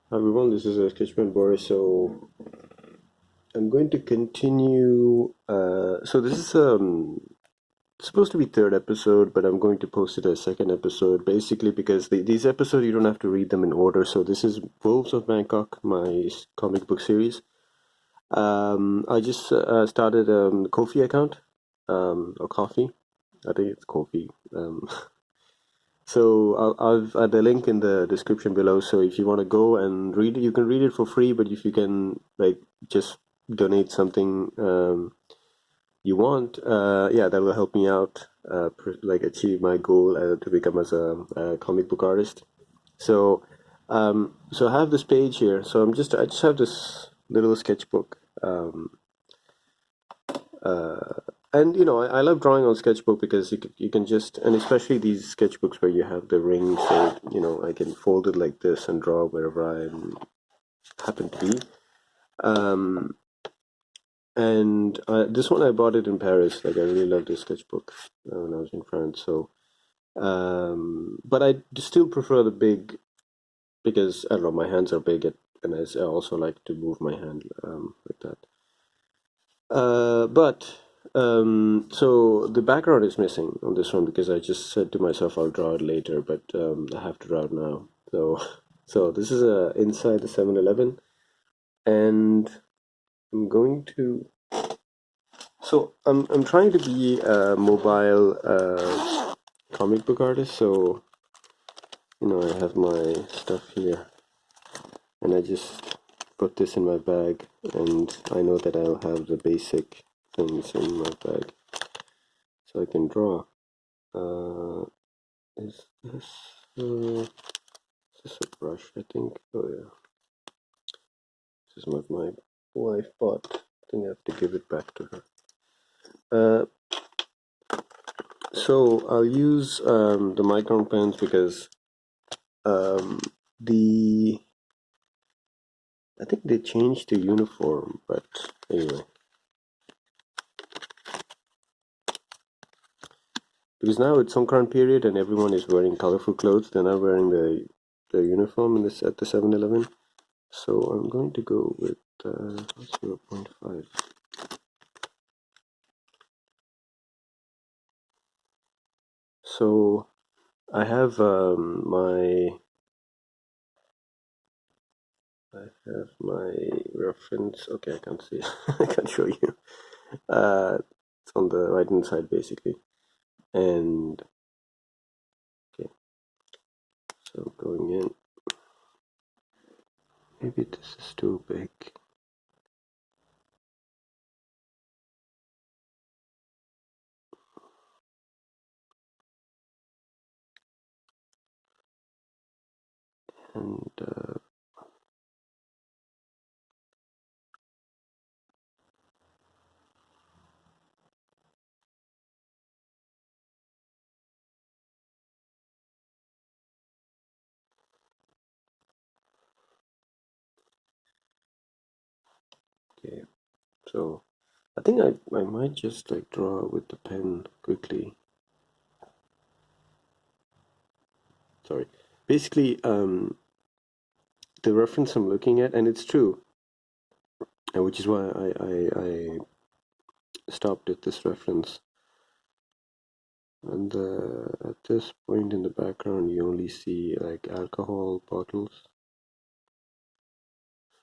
Hi everyone, this is Sketchman Boris. So I'm going to continue. So this is supposed to be third episode, but I'm going to post it as second episode, basically because these episodes you don't have to read them in order. So this is Wolves of Bangkok, my comic book series. I just started a Kofi account, or coffee. I think it's coffee. So I've the link in the description below. So if you want to go and read it, you can read it for free. But if you can like just donate something you want, yeah, that will help me out. Like achieve my goal to become as a comic book artist. So so I have this page here. So I just have this little sketchbook. Uh, and I love drawing on sketchbook because you can just, and especially these sketchbooks where you have the ring, so I can fold it like this and draw wherever I happen to be. And this one I bought it in Paris. Like I really love this sketchbook when I was in France. So but I still prefer the big because I don't know, my hands are big and I also like to move my hand like that. But so the background is missing on this one because I just said to myself I'll draw it later, but I have to draw it now. So so this is inside the 7-Eleven, and I'm going to. So I'm trying to be a mobile comic book artist. So I have my stuff here, and I just put this in my bag, and I know that I'll have the basic things in my bag, so I can draw. Uh, is is this a brush? I think. Oh yeah, this is what my wife bought. I think I have to give it back to her. Uh, so I'll use the micron pens because um, the I think they changed the uniform, but anyway, because now it's Songkran period and everyone is wearing colorful clothes. They're not wearing the uniform in this at the 7-Eleven. So I'm going to go with 0.5. So I have my reference. Okay, I can't see. I can't show you. It's on the right hand side basically. And okay, so going in. Maybe this is too big. And okay, so I think I might just like draw with the pen quickly. Sorry. Basically, the reference I'm looking at, and it's true, which is why I stopped at this reference. And at this point in the background, you only see like alcohol bottles.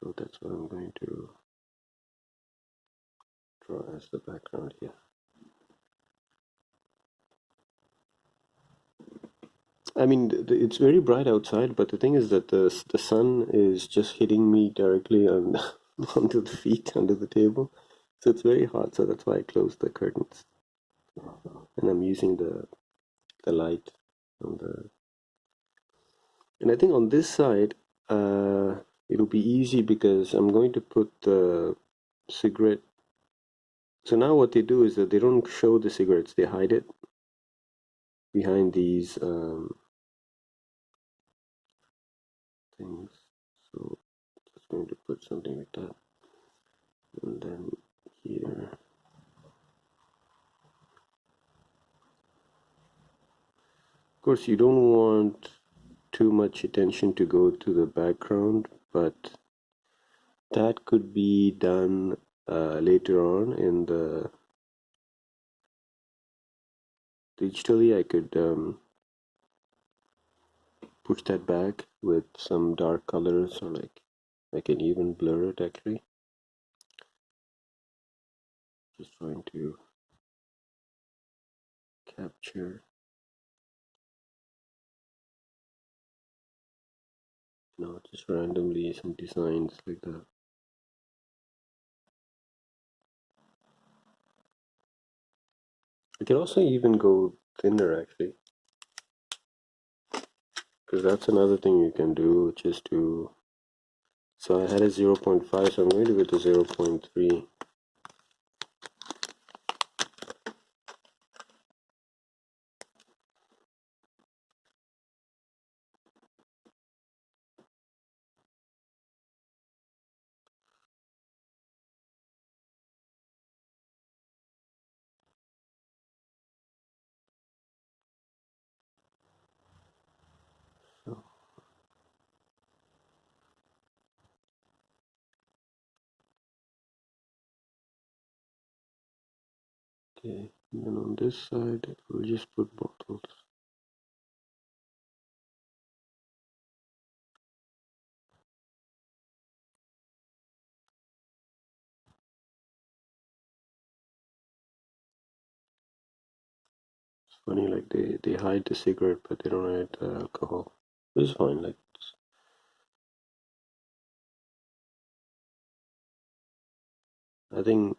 So that's what I'm going to draw as the background here. I mean, it's very bright outside, but the thing is that the sun is just hitting me directly on onto the feet under the table, so it's very hot. So that's why I closed the curtains, and I'm using the light on the. And I think on this side, it'll be easy because I'm going to put the cigarette. So now what they do is that they don't show the cigarettes; they hide it behind these things. So just going to put something like that, and then here. Of course, you don't want too much attention to go to the background, but that could be done later on in the digitally. I could push that back with some dark colors, or like I can even blur it actually. Just trying to capture, just randomly some designs like that. I can also even go thinner actually, because that's another thing you can do, which is to, so I had a 0.5, so I'm going to go to 0.3. So, okay, and then on this side, we'll just put bottles. It's funny, like they hide the cigarette, but they don't hide the alcohol. This is fine, like, I think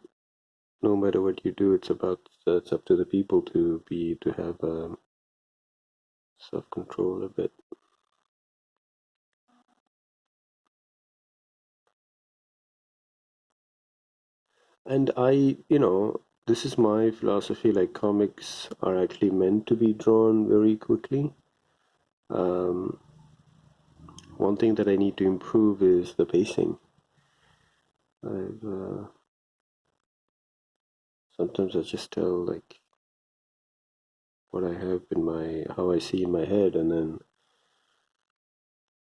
no matter what you do, it's up to the people to have self-control a bit. And this is my philosophy, like comics are actually meant to be drawn very quickly. Um, one thing that I need to improve is the pacing. I've sometimes I just tell like what I have how I see in my head, and then,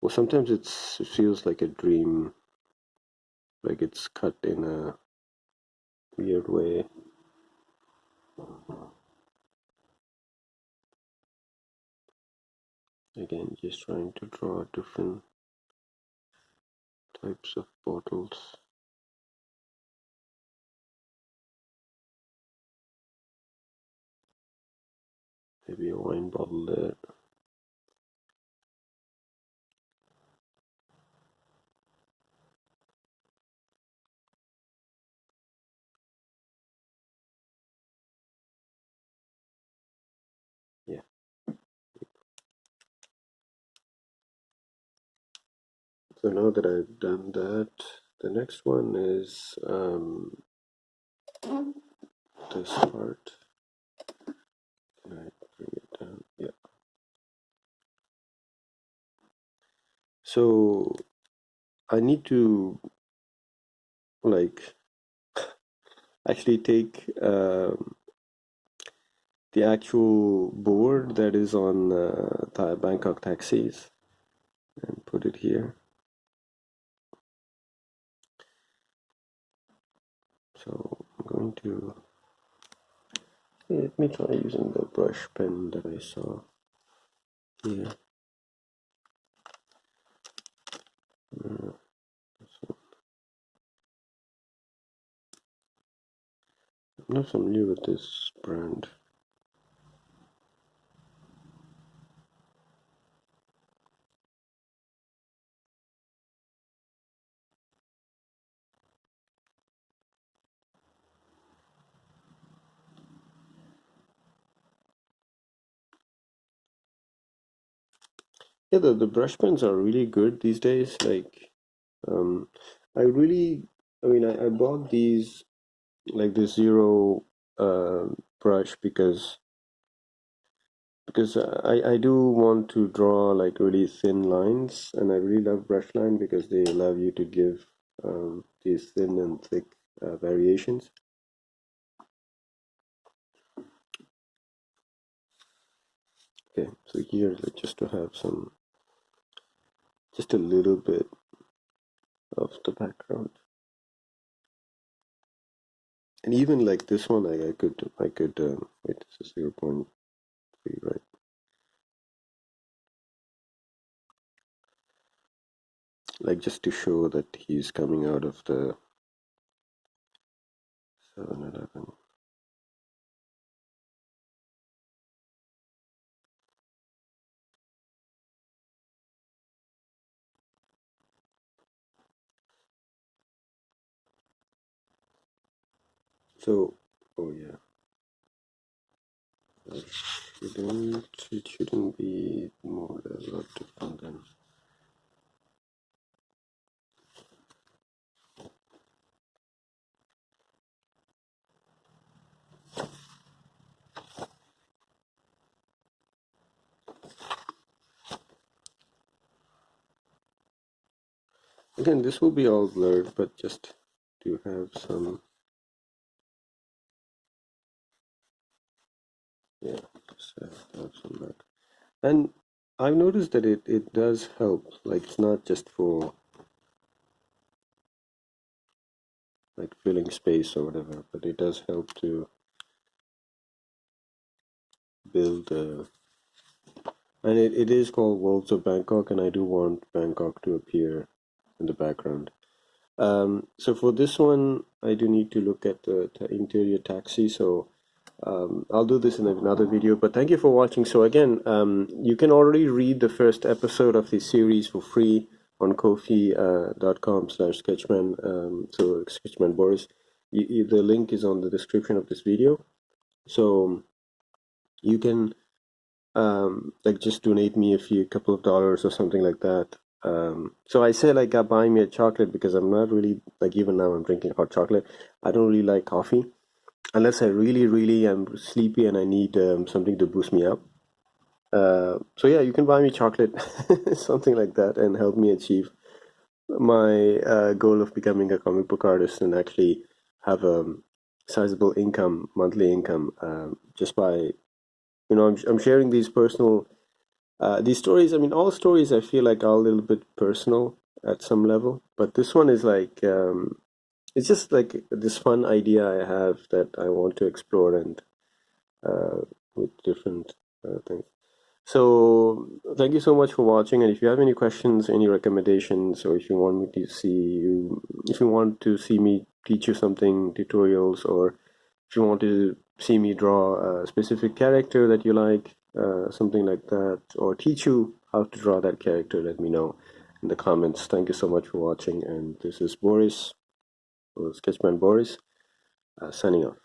well, sometimes it feels like a dream, like it's cut in a weird way. Again, just trying to draw different types of bottles. Maybe a wine bottle there. Yeah. So now that I've done that, the next one is this part. Can I bring it down? Yeah. So I need to like actually take the actual board that is on Bangkok taxis and put it here. So I'm going to, let me try using the brush pen that I saw here. I'm not familiar with this brand. Yeah, the brush pens are really good these days. Like, um, I really, I bought these, like the zero brush, because I do want to draw like really thin lines, and I really love brush line because they allow you to give these thin and thick variations. Okay, so here, like, just to have some, just a little bit of the background. And even like this one, I could wait, this is 0.3, right? Like just to show that he's coming out of the 7-Eleven. So, oh yeah, it shouldn't be more than a lot different than. Again, this will be all blurred, but just to have some, yeah, just have some back. And I've noticed that it does help. Like it's not just for like filling space or whatever, but it does help to build. And it is called Worlds of Bangkok, and I do want Bangkok to appear in the background. So for this one, I do need to look at the interior taxi. So I'll do this in another video. But thank you for watching. So again, you can already read the first episode of this series for free on Ko-fi.com/Sketchman. So Sketchman Boris. The link is on the description of this video. So you can like just donate me a couple of dollars or something like that. So I say like buy me a chocolate because I'm not really like, even now I'm drinking hot chocolate. I don't really like coffee unless I really am sleepy and I need something to boost me up. So yeah, you can buy me chocolate, something like that, and help me achieve my goal of becoming a comic book artist and actually have a sizable income, monthly income, just by I'm sharing these personal these stories. I mean, all stories I feel like are a little bit personal at some level, but this one is like it's just like this fun idea I have that I want to explore and with different things. So thank you so much for watching. And if you have any questions, any recommendations, or if you want me to if you want to see me teach you something, tutorials, or if you want to see me draw a specific character that you like, something like that, or teach you how to draw that character, let me know in the comments. Thank you so much for watching. And this is Boris, or Sketchman Boris, signing off.